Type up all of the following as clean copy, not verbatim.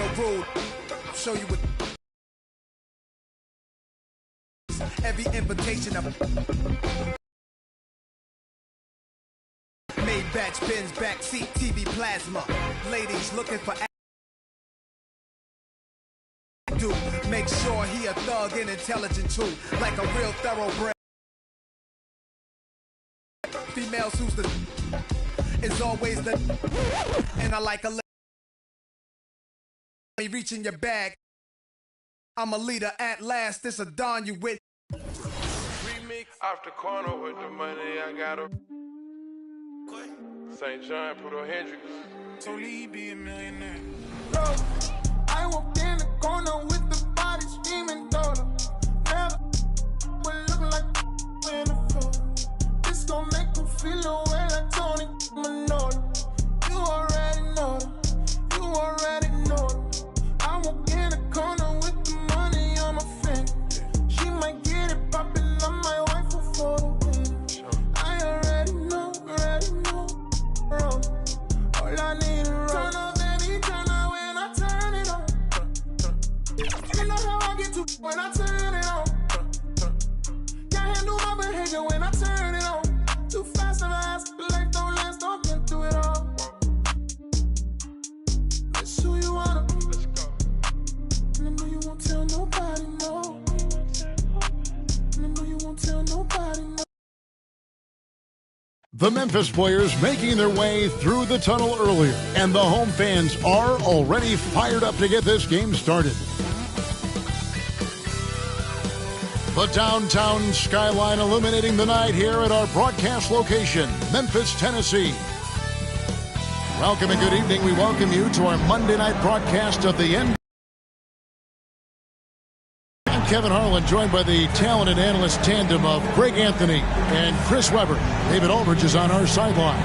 real rude. Show you what. Every invitation of made batch pins, backseat, TV plasma. Ladies looking for do. Make sure he a thug and intelligent too, like a real thoroughbred. Females who's the is always the, and I like a lady reaching your bag. I'm a leader at last. This a dawn you with. Remix off the corner with the money I got a St. John, put on Hendrix. So he be a millionaire. Bro, I walked in the corner with the body screaming daughter. Never would look like in the photo. This gon' make me feel away like Tony Manolo. You already know them. You already know them. I walk in the corner with the money on my finger. She might get it poppin', I might wife her for the winter. I already know, bro. All I need is roll. Turn up, baby, turn up when I turn it on. You know how I get to when I turn it on. Can't handle my behavior when I turn it on. Too fast and fast, life don't last, don't get through it all. That's who you wanna. Let's go. And I know you won't tell nobody, no. And I know you won't tell nobody, no. The Memphis players making their way through the tunnel earlier, and the home fans are already fired up to get this game started. The downtown skyline illuminating the night here at our broadcast location, Memphis, Tennessee. Welcome and good evening. We welcome you to our Monday night broadcast of the NBA. I'm Kevin Harlan, joined by the talented analyst tandem of Greg Anthony and Chris Webber. David Aldridge is on our sideline.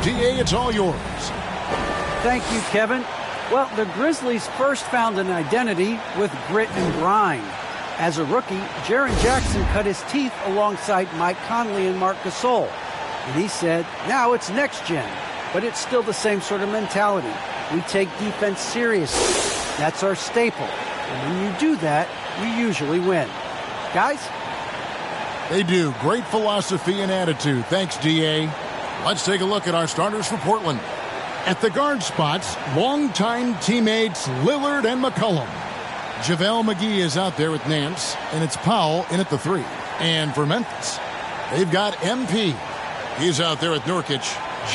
DA, it's all yours. Thank you, Kevin. Well, the Grizzlies first found an identity with grit and grind. As a rookie, Jaren Jackson cut his teeth alongside Mike Conley and Marc Gasol. And he said, now it's next gen. But it's still the same sort of mentality. We take defense seriously. That's our staple. And when you do that, you usually win. Guys? They do. Great philosophy and attitude. Thanks, DA. Let's take a look at our starters for Portland. At the guard spots, longtime teammates Lillard and McCollum. JaVale McGee is out there with Nance, and it's Powell in at the 3. And for Memphis, they've got MP. He's out there with Nurkic.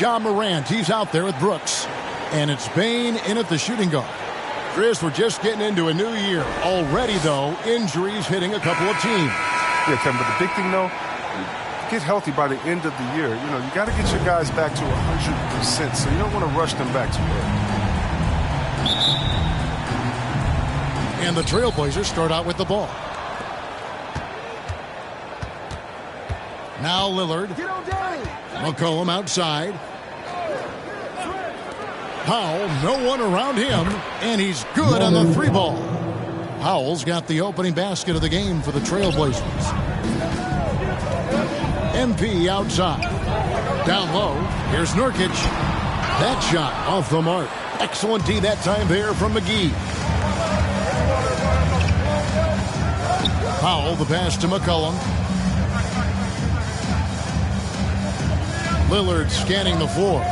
Ja Morant, he's out there with Brooks. And it's Bane in at the shooting guard. Chris, we're just getting into a new year. Already, though, injuries hitting a couple of teams. Yeah, Kevin, but the big thing, though, get healthy by the end of the year. You know, you got to get your guys back to 100%, so you don't want to rush them back too early. And the Trailblazers start out with the ball. Now Lillard. McCollum outside. Powell, no one around him, and he's good on the 3-ball. Powell's got the opening basket of the game for the Trailblazers. MP outside. Down low, here's Nurkic. That shot off the mark. Excellent D that time there from McGee. Powell, the pass to McCollum. Lillard scanning the floor.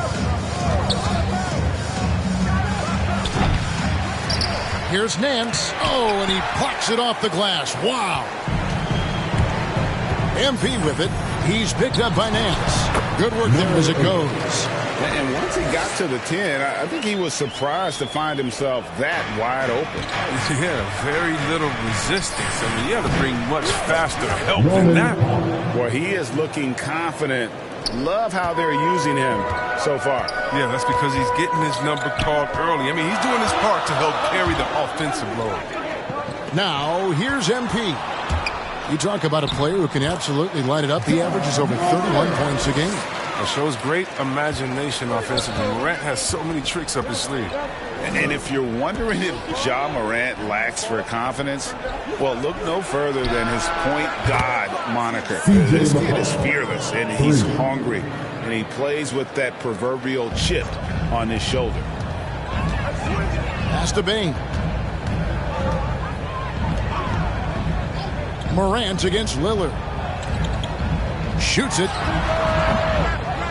Here's Nance. Oh, and he plucks it off the glass. Wow. MP with it. He's picked up by Nance. Good work there as it goes. And once he got to the 10, I think he was surprised to find himself that wide open. Yeah, very little resistance. I mean, you have to bring much faster help than that. Well, he is looking confident. Love how they're using him so far. Yeah, that's because he's getting his number called early. I mean, he's doing his part to help carry the offensive load. Now, here's MP. You talk about a player who can absolutely light it up. He averages over 31 points a game. It shows great imagination offensively. Morant has so many tricks up his sleeve. And if you're wondering if Ja Morant lacks for confidence, well, look no further than his point guard moniker. This kid is fearless, and he's hungry, and he plays with that proverbial chip on his shoulder. Pass to Bain. Morant against Lillard. Shoots it.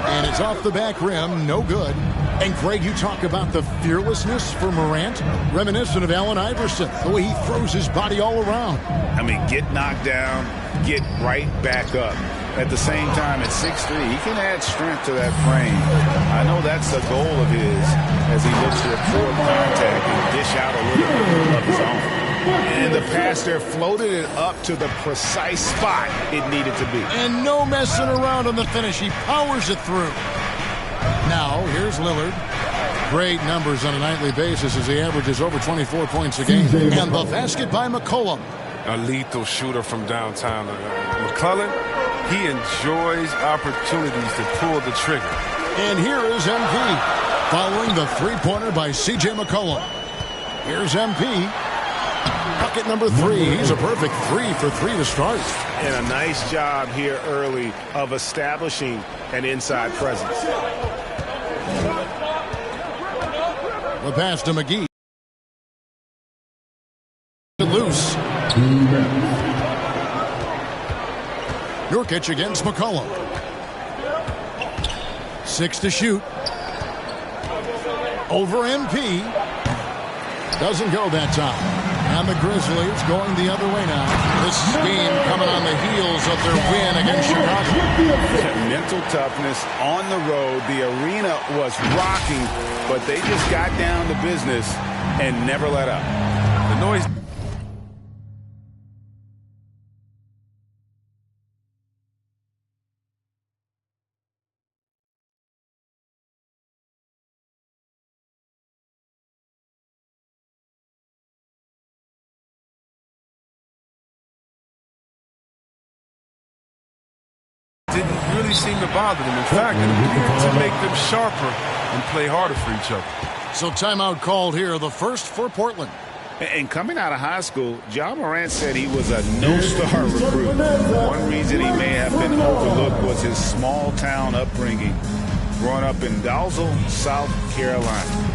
And it's off the back rim. No good. And Greg, you talk about the fearlessness for Morant, reminiscent of Allen Iverson, the way he throws his body all around. I mean, get knocked down, get right back up. At the same time, at 6'3", he can add strength to that frame. I know that's a goal of his as he looks to absorb contact and dish out a little bit of his own. And the pass there floated it up to the precise spot it needed to be. And no messing around on the finish. He powers it through. Now, here's Lillard. Great numbers on a nightly basis as he averages over 24 points a game. And the basket by McCollum. A lethal shooter from downtown. McClellan, he enjoys opportunities to pull the trigger. And here is MP, following the three-pointer by C.J. McCollum. Here's MP. Bucket number 3. He's a perfect 3 for 3 to start. And a nice job here early of establishing an inside presence. The pass to McGee. Loose. Nurkic against McCollum. 6 to shoot. Over MP. Doesn't go that time. And the Grizzlies going the other way now. This game coming on the heels of their win against Chicago. Mental toughness on the road. The arena was rocking, but they just got down to business and never let up. The noise. Didn't really seem to bother them. In fact, it appeared to make them sharper and play harder for each other. So timeout called here, the first for Portland. And coming out of high school, Ja Morant said he was a no-star recruit. One reason he may have been overlooked was his small-town upbringing, growing up in Dalzell, South Carolina.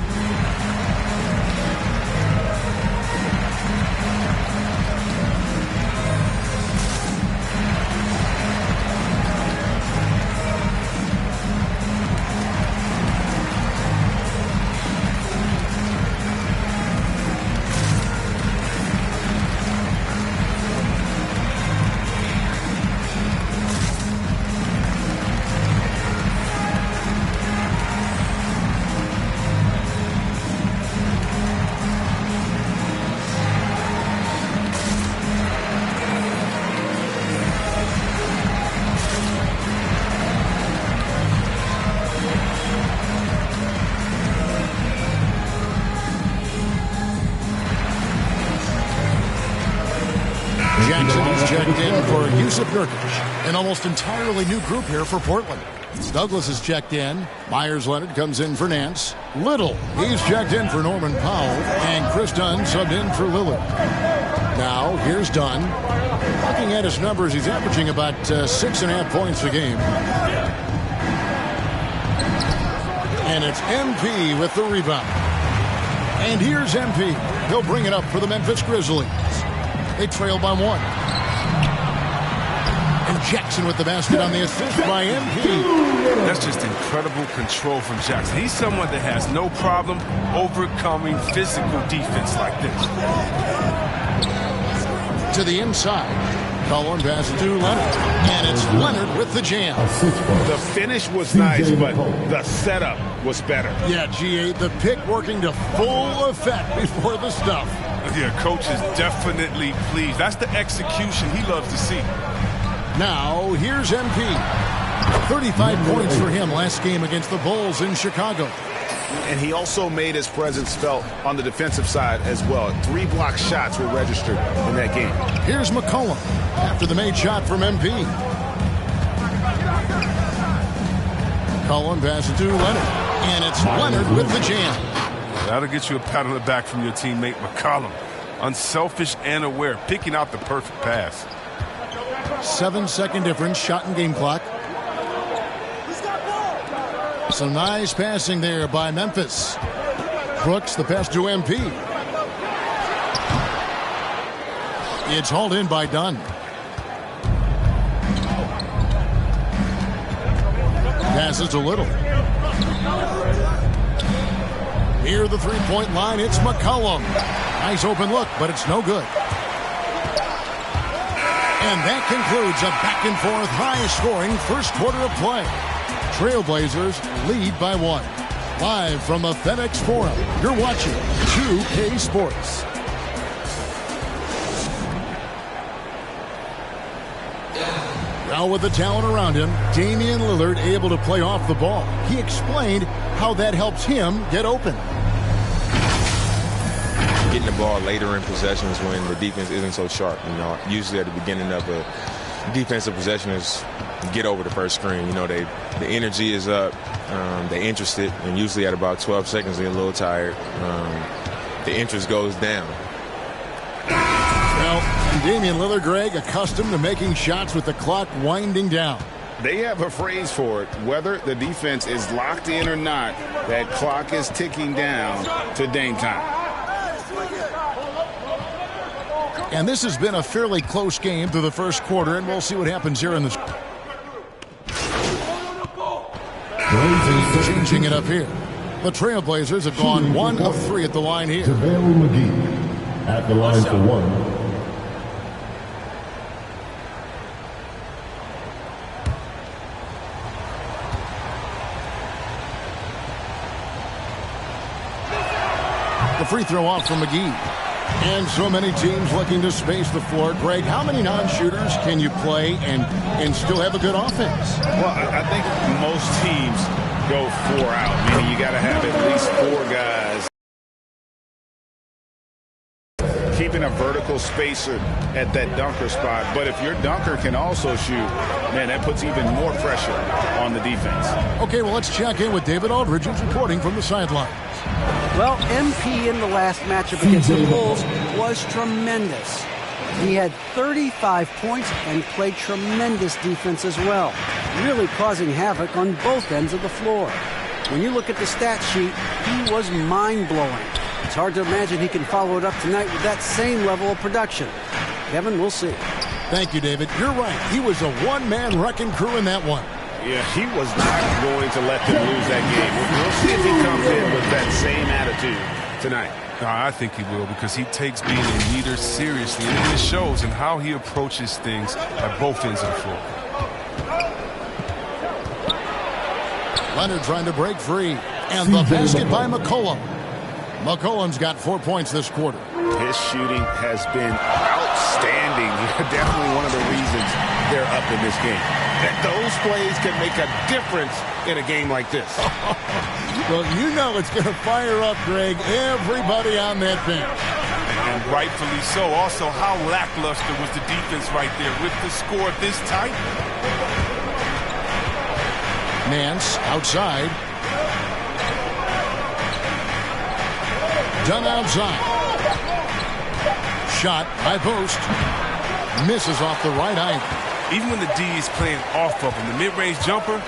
Jackson is checked in for Yusuf Nurkic. An almost entirely new group here for Portland. Douglas is checked in. Myers-Leonard comes in for Nance. Little, he's checked in for Norman Powell. And Chris Dunn subbed in for Lillard. Now, here's Dunn. Looking at his numbers, he's averaging about 6.5 points a game. And it's MP with the rebound. And here's MP. He'll bring it up for the Memphis Grizzlies. They trail by 1. And Jackson with the basket on the assist by MP. That's just incredible control from Jackson. He's someone that has no problem overcoming physical defense like this. To the inside. Cullen passes to Leonard. And it's Leonard with the jam. The finish was nice, but the setup was better. Yeah, G8, the pick working to full effect before the stuff. Yeah, coach is definitely pleased. That's the execution he loves to see. Now, here's MP. 35 points for him last game against the Bulls in Chicago. And he also made his presence felt on the defensive side as well. 3 block shots were registered in that game. Here's McCollum after the made shot from MP. McCollum passes to Leonard. And it's Leonard with the jam. That'll get you a pat on the back from your teammate McCollum. Unselfish and aware, picking out the perfect pass. 7-second difference, shot and game clock. Some nice passing there by Memphis. Brooks, the pass to MP. It's hauled in by Dunn. Passes a little. Near the three-point line, it's McCollum. Nice open look, but it's no good. And that concludes a back-and-forth, high-scoring first quarter of play. Trailblazers lead by 1. Live from the FedEx Forum, you're watching 2K Sports. Now with the talent around him, Damian Lillard able to play off the ball. He explained how that helps him get open. Getting the ball later in possessions when the defense isn't so sharp. You know, usually at the beginning of a defensive possession is get over the first screen. You know, the energy is up, they're interested, and usually at about 12 seconds they're a little tired. The interest goes down. Well, Damian Lillard, Greg, accustomed to making shots with the clock winding down. They have a phrase for it. Whether the defense is locked in or not, that clock is ticking down to Dame time. And this has been a fairly close game through the first quarter, and we'll see what happens here in the... Changing it up here. The Trailblazers have gone 1 of 3 at the line here. JaVale McGee at the line for 1. The free throw off from McGee. And so many teams looking to space the floor. Greg, how many non-shooters can you play and still have a good offense? Well, I think most teams go 4 out, meaning you got to have at least 4 guys. Keeping a vertical spacer at that dunker spot. But if your dunker can also shoot, man, that puts even more pressure on the defense. Okay, well, let's check in with David Aldridge, who's reporting from the sidelines. Well, MP in the last matchup against the Bulls was tremendous. He had 35 points and played tremendous defense as well, really causing havoc on both ends of the floor. When you look at the stat sheet, he was mind-blowing. It's hard to imagine he can follow it up tonight with that same level of production. Kevin, we'll see. Thank you, David. You're right. He was a one-man wrecking crew in that one. Yeah, he was not going to let them lose that game. We'll see if he comes in with that same attitude tonight. I think he will, because he takes being a leader seriously, and it shows in how he approaches things at both ends of the floor. Leonard trying to break free, and the basket by McCollum. McCollum's got 4 points this quarter. His shooting has been outstanding. Definitely one of the reasons they're up in this game. Those plays can make a difference in a game like this. Well, you know it's going to fire up, Greg, everybody on that bench. And rightfully so. Also, how lackluster was the defense right there with the score this tight? Nance outside. Dunn outside. Shot high post. Misses off the right eye. Even when the D is playing off of him, the mid-range jumper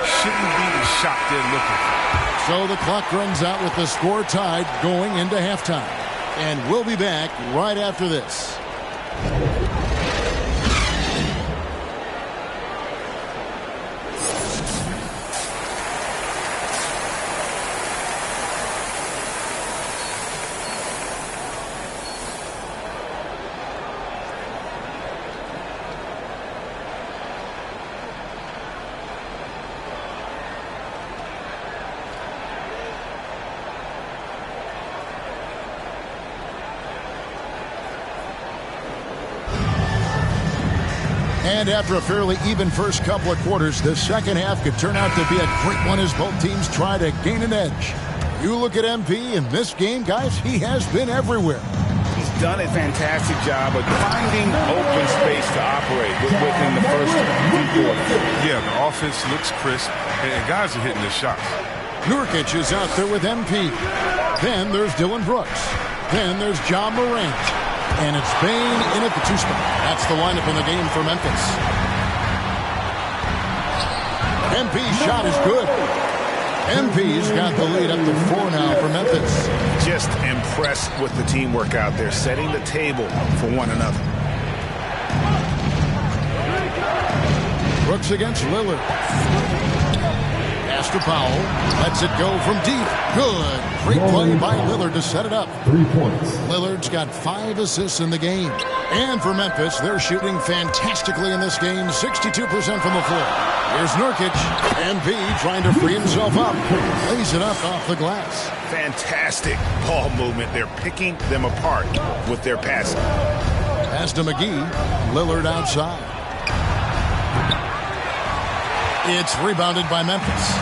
shouldn't be the shot they're looking for. So the clock runs out with the score tied going into halftime. And we'll be back right after this. And after a fairly even first couple of quarters, the second half could turn out to be a great one as both teams try to gain an edge. You look at MP in this game, guys, he has been everywhere. He's done a fantastic job of finding open space to operate within the first few quarters. Yeah, the offense looks crisp, and guys are hitting their shots. Nurkic is out there with MP. Then there's Dylan Brooks. Then there's John Morant. And it's Bane in at the 2 spot. That's the lineup in the game for Memphis. MP's shot is good. MP's got the lead up to 4 now for Memphis. just impressed with the teamwork out there, setting the table for one another. Brooks against Lillard. Pass to Powell. Lets it go from deep. Good. Great play by Lillard to set it up. 3 points. Lillard's got 5 assists in the game. And for Memphis, they're shooting fantastically in this game, 62% from the floor. Here's Nurkic. MP trying to free himself up. Lays it up off the glass. Fantastic ball movement. They're picking them apart with their passing. Pass to McGee. Lillard outside. It's rebounded by Memphis.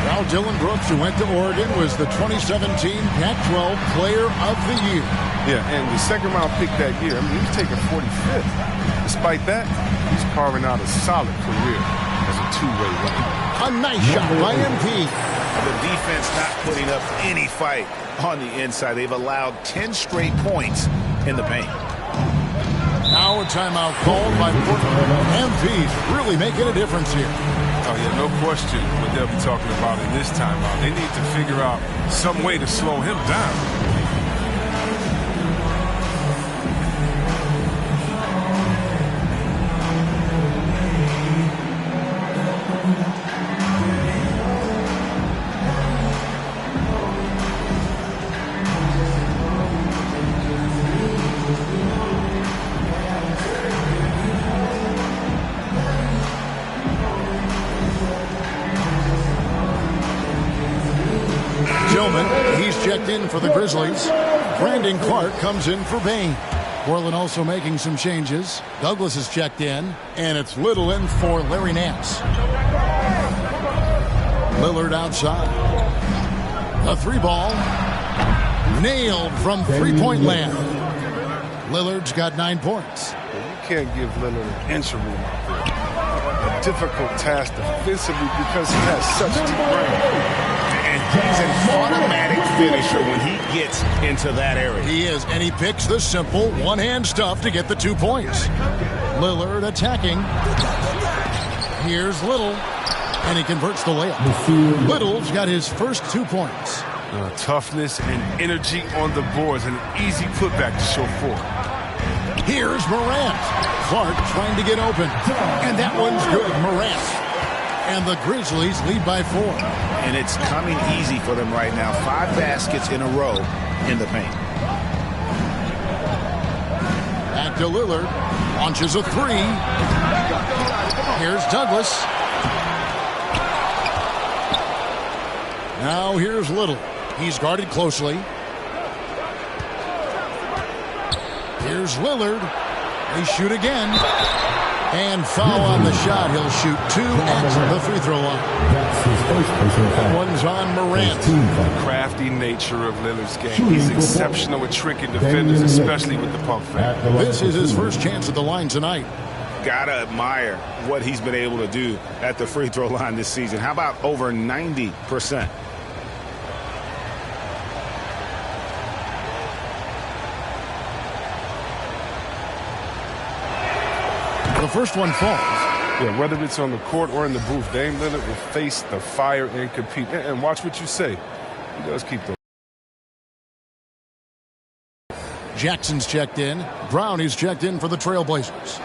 Now Dylan Brooks, who went to Oregon, was the 2017 Pac-12 Player of the Year. Yeah, and the second-round pick that year, I mean, he was taken 45th. Despite that, he's carving out a solid career as a two-way runner. A nice shot by MP. The defense not putting up any fight on the inside. They've allowed 10 straight points in the paint. Now a timeout called by Portland. MP's really making a difference here. Oh, yeah, no question what they'll be talking about in this timeout. They need to figure out some way to slow him down. He's checked in for the Grizzlies. Brandon Clark comes in for Bain. Portland also making some changes. Douglas is checked in, and it's Little in for Larry Nance. Lillard outside. A 3-ball. Nailed from three-point land. Lillard's got 9 points. You can't give Lillard an inch of room out there. A difficult task defensively because he has such deep range. He's an automatic finisher when he gets into that area. He is, and he picks the simple one-hand stuff to get the 2 points. Lillard attacking. Here's Little, and he converts the layup. Little's got his first 2 points. Toughness and energy on the boards, and an easy putback to show for. Here's Morant. Clark trying to get open, and that one's good. Morant. And the Grizzlies lead by 4. And it's coming easy for them right now. 5 baskets in a row in the paint. Back to Lillard. Launches a 3. Here's Douglas. Now here's Little. He's guarded closely. Here's Lillard. They shoot again. And foul on the shot. He'll shoot 2 at the free throw line. That one's on Morant. The crafty nature of Lillard's game. He's exceptional with tricking defenders, especially with the pump fake. This is his first chance at the line tonight. Gotta admire what he's been able to do at the free throw line this season. How about over 90%? The first one falls. Yeah, whether it's on the court or in the booth, Dame Lillard will face the fire and compete. And watch what you say. He does keep those. Jackson's checked in. Brown is checked in for the Trailblazers.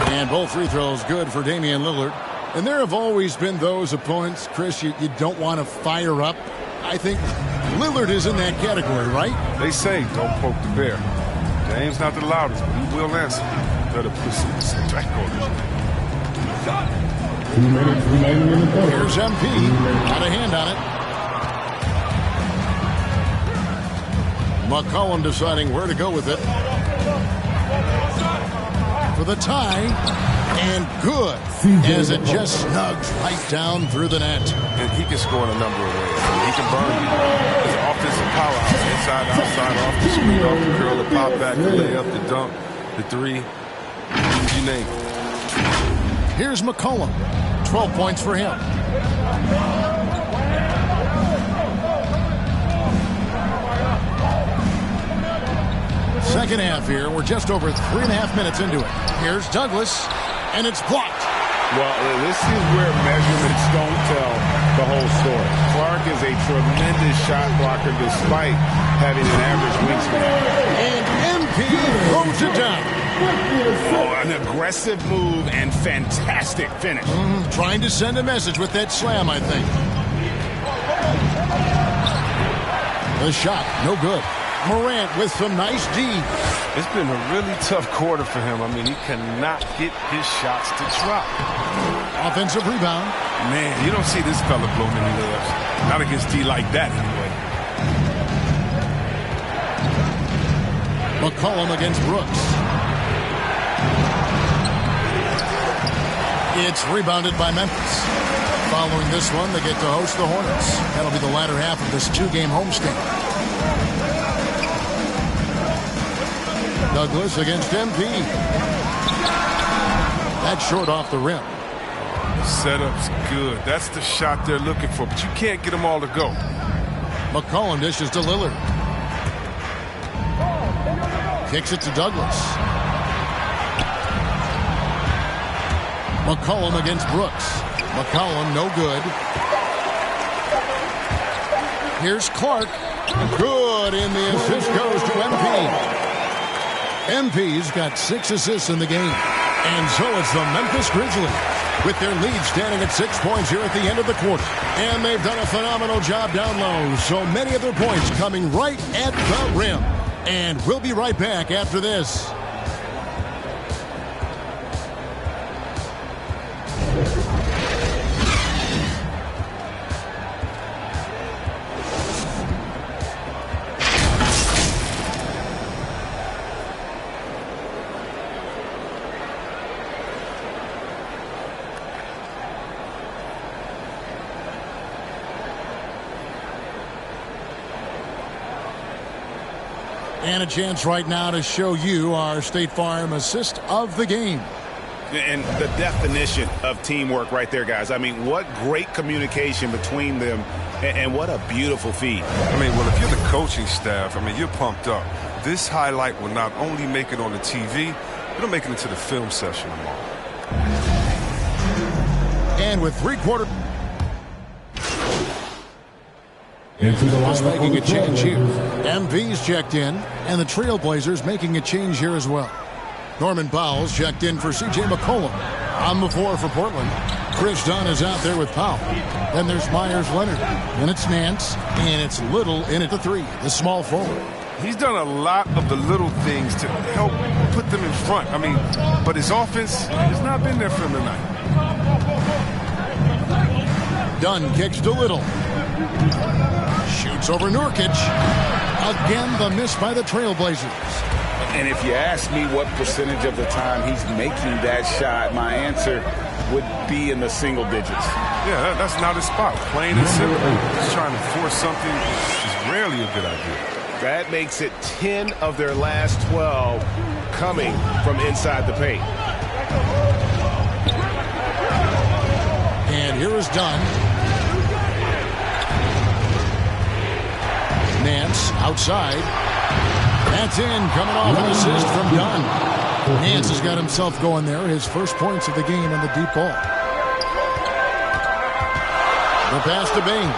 And both free throws good for Damian Lillard. And there have always been those opponents, Chris, you don't want to fire up. I think Lillard is in that category, right? They say don't poke the bear. Dame's not the loudest, but he will answer. Better put some respect on it. 2 minutes remaining in the quarter. Here's MP. Got a hand on it. McCollum deciding where to go with it. For the tie. And good, as it just snugs right down through the net. And he can score in a number of ways. He can burn you. He's an offensive powerhouse. Inside, outside, off the screen, off the curl, the pop back, the layup, the dunk, the 3. You name it. Here's McCollum. 12 points for him. Second half here. We're just over 3.5 minutes into it. Here's Douglas, and it's blocked. Well, this is where measurements don't tell the whole story. Clark is a tremendous shot blocker despite having an average wingspan. And MP throws it down. Oh, an aggressive move and fantastic finish. Trying to send a message with that slam, I think. The shot, no good. Morant with some nice D. It's been a really tough quarter for him. I mean, he cannot get his shots to drop. Offensive rebound. Man, you don't see this fella blow many layups. Not against D like that, anyway. McCollum against Brooks. It's rebounded by Memphis. Following this one, they get to host the Hornets. That'll be the latter half of this two-game homestand. Douglas against MP. That's short off the rim. Setup's good. That's the shot they're looking for, but you can't get them all to go. McCollum dishes to Lillard. Kicks it to Douglas. McCollum against Brooks. McCollum, no good. Here's Clark. Good, and the assist goes to MP. MP's got 6 assists in the game. And so it's the Memphis Grizzlies with their lead standing at 6 points here at the end of the quarter. And they've done a phenomenal job down low. So many of their points coming right at the rim. And we'll be right back after this. And a chance right now to show you our State Farm assist of the game. And the definition of teamwork right there, guys. I mean, what great communication between them, and what a beautiful feed. I mean, well, if you're the coaching staff, I mean, you're pumped up. This highlight will not only make it on the TV, it'll make it into the film session tomorrow. And with three-quarter... Just making a change here. MV's checked in, and the Trailblazers making a change here as well. Norman Powell's checked in for C.J. McCollum. On the floor for Portland. Chris Dunn is out there with Powell. Then there's Myers Leonard. Then it's Nance, and it's Little in at the 3, the small forward. He's done a lot of the little things to help put them in front. I mean, but his offense has not been there for him tonight. Dunn kicks to Little. Shoots over Nurkic. Again, the miss by the Trailblazers. And if you ask me what percentage of the time he's making that shot, my answer would be in the single digits. Yeah, that's not his spot. Plain and simple. Just trying to force something is rarely a good idea. That makes it 10 of their last 12 coming from inside the paint. And here is Dunn. Nance outside. That's in, coming off an assist from Dunn. Nance has got himself going there. His first points of the game in the deep ball. The pass to Bain.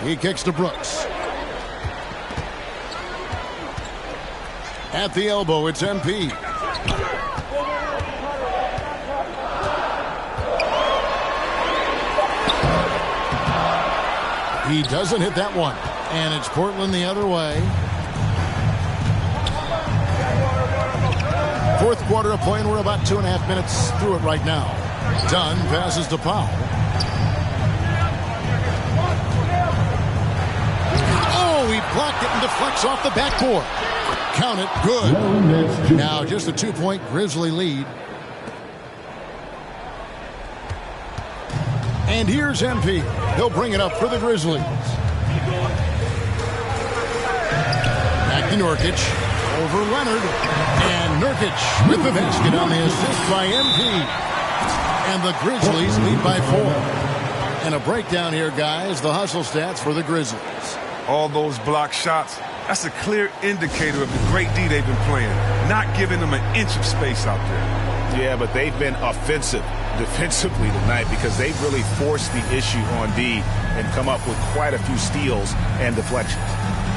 He kicks to Brooks. At the elbow, it's MP. He doesn't hit that one. And it's Portland the other way. Fourth quarter of play, and we're about 2.5 minutes through it right now. Dunn passes to Powell. Oh, he blocked it and deflects off the backboard. Count it, good. Now just a 2-point Grizzly lead. And here's MP. He'll bring it up for the Grizzlies. Back to Nurkic. Over Leonard. And Nurkic with the basket on the assist by MP. And the Grizzlies lead by 4. And a breakdown here, guys. The hustle stats for the Grizzlies. All those block shots That's a clear indicator of the great D they've been playing, not giving them an inch of space out there. Yeah, but they've been offensive defensively tonight because they've really forced the issue on D and come up with quite a few steals and deflections.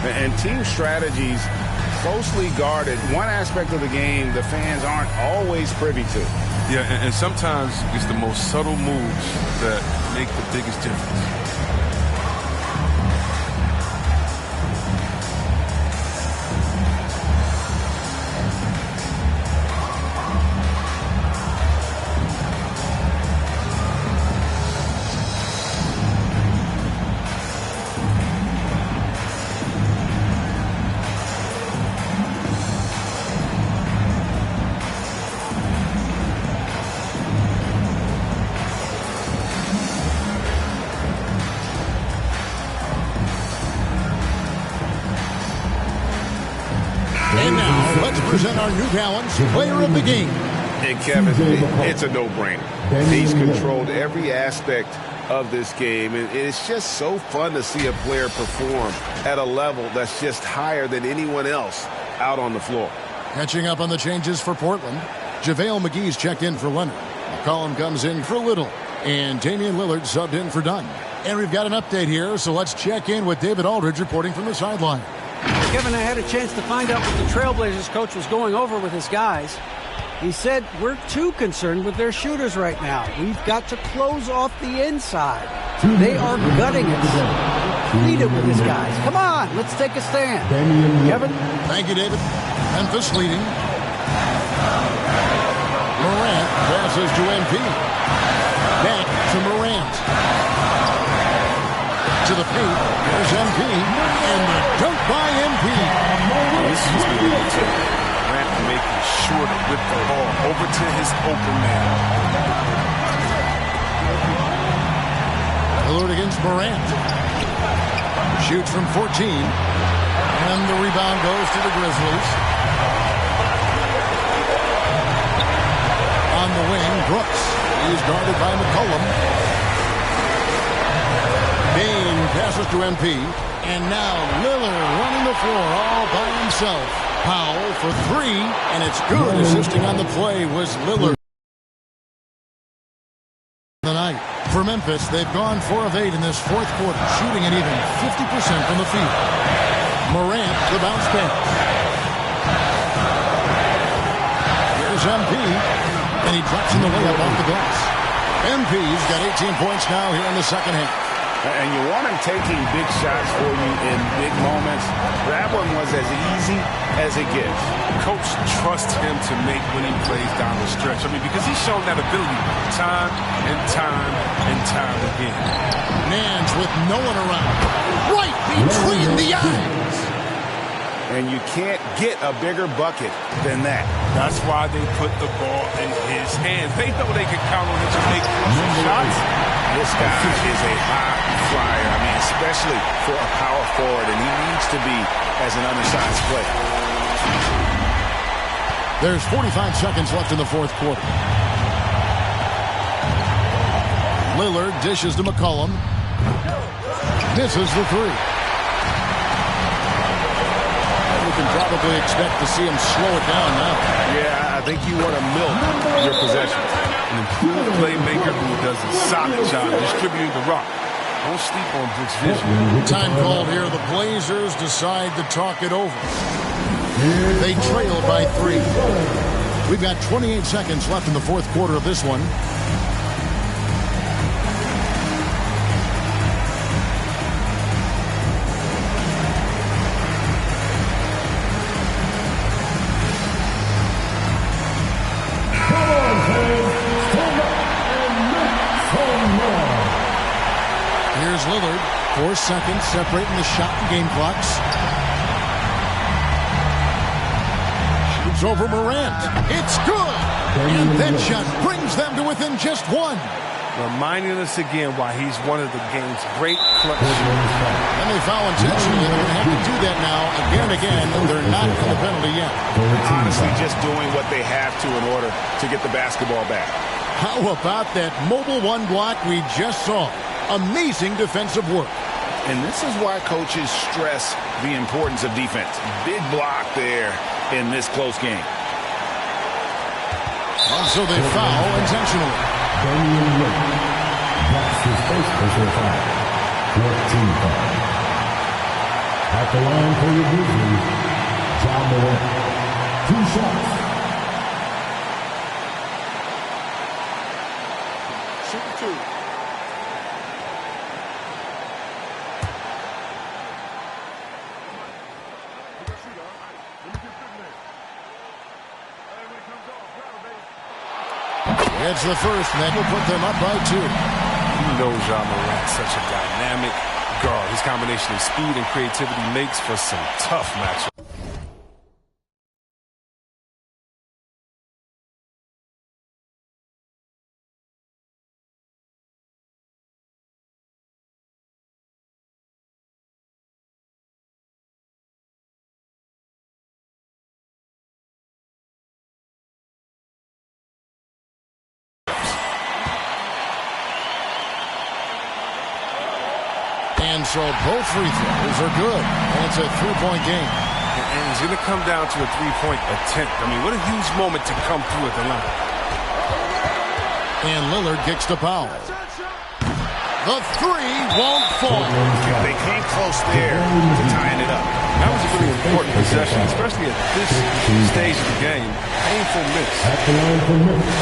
And team strategies closely guarded. One aspect of the game the fans aren't always privy to. Yeah, and sometimes it's the most subtle moves that make the biggest difference. And now, let's present our New Balance Player of the Game. And Kevin, it's a no-brainer. He's controlled every aspect of this game, and it's just so fun to see a player perform at a level that's just higher than anyone else out on the floor. Catching up on the changes for Portland, JaVale McGee's checked in for Leonard. McCollum comes in for Little, and Damian Lillard subbed in for Dunn. And we've got an update here, so let's check in with David Aldridge reporting from the sideline. Kevin, I had a chance to find out what the Trailblazers coach was going over with his guys. He said, we're too concerned with their shooters right now. We've got to close off the inside. They are gutting us. Pleaded with his guys. Come on, let's take a stand. Kevin? Thank you, David. Memphis leading. Morant passes to MP. Back to Morant. To the paint. There's MP. And the dunk by MP. This is really tough. Morant making sure to whip the ball over to his open man. Lillard against Morant. Shoots from 14. And the rebound goes to the Grizzlies. On the wing, Brooks. He's guarded by McCollum. Bain passes to MP. And now Lillard running the floor all by himself. Powell for three, and it's good. Assisting on the play was Lillard. Tonight for Memphis, they've gone 4 of 8 in this fourth quarter, shooting at even 50% from the field. Morant, the bounce pass. Here's MP, and he drops in the layup off the glass. MP's got 18 points now here in the second half. And you want him taking big shots for you in big moments. That one was as easy as it gets. Coach trusts him to make winning plays down the stretch. I mean, because he's shown that ability time and time and time again. Nance with no one around. Right between the eyes. And you can't get a bigger bucket than that. That's why they put the ball in his hands. They know they can count on him to make crucial shots. This guy is a high flyer. I mean, especially for a power forward, and he needs to be as an undersized player. There's 45 seconds left in the fourth quarter. Lillard dishes to McCollum. Misses the three. We can probably expect to see him slow it down now. Yeah, I think you want to milk your possessions. An improved playmaker who does a solid job distributing the rock. Don't sleep on Brooks' vision. Time called here. The Blazers decide to talk it over. They trail by 3. We've got 28 seconds left in the fourth quarter of this one. Here's Lillard. 4 seconds separating the shot and game clocks. Shoots over Morant. It's good. And that shot brings them to within just 1. Reminding us again why he's one of the game's great clutch shooters. And they foul intentionally. They're going to have to do that now again and again. They're not in the penalty yet. Honestly, just doing what they have to in order to get the basketball back. How about that mobile one block we just saw? Amazing defensive work. And this is why coaches stress the importance of defense. Big block there in this close game. So they foul intentionally. Damian Lillard. That's his first personal foul. 14 foul. At the line for your Grizzlies, John Morant. 2 shots. Shoot 2. It's the first, and that will put them up by 2. You know John Morant's such a dynamic guard. His combination of speed and creativity makes for some tough matchups. And so both free throws are good. And it's a 3-point game. And it's going to come down to a 3-point attempt. I mean, what a huge moment to come through at the line. And Lillard kicks the foul. The 3 won't fall. They came close there to tying it up. That was a really important possession, especially at this stage of the game. Painful miss. At the line for Memphis,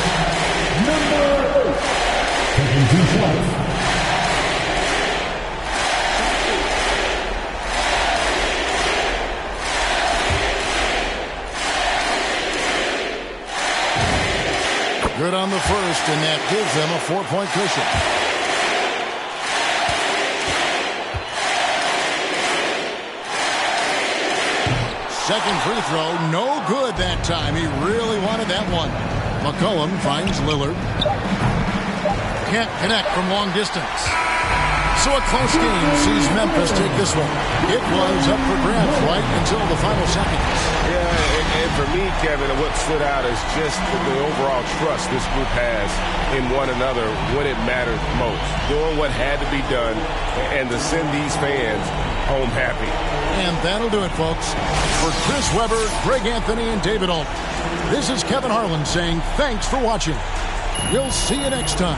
number 8. Taking 2 shots. Good on the first, and that gives them a 4-point cushion. Second free throw, no good that time. He really wanted that one. McCollum finds Lillard. Can't connect from long distance. So a close game sees Memphis take this one. It was up for grabs right until the final seconds. Yeah, and for me, Kevin, what stood out is just the overall trust this group has in one another when it mattered most. Doing what had to be done and to send these fans home happy. And that'll do it, folks. For Chris Webber, Greg Anthony, and David Alt, this is Kevin Harlan saying thanks for watching. We'll see you next time.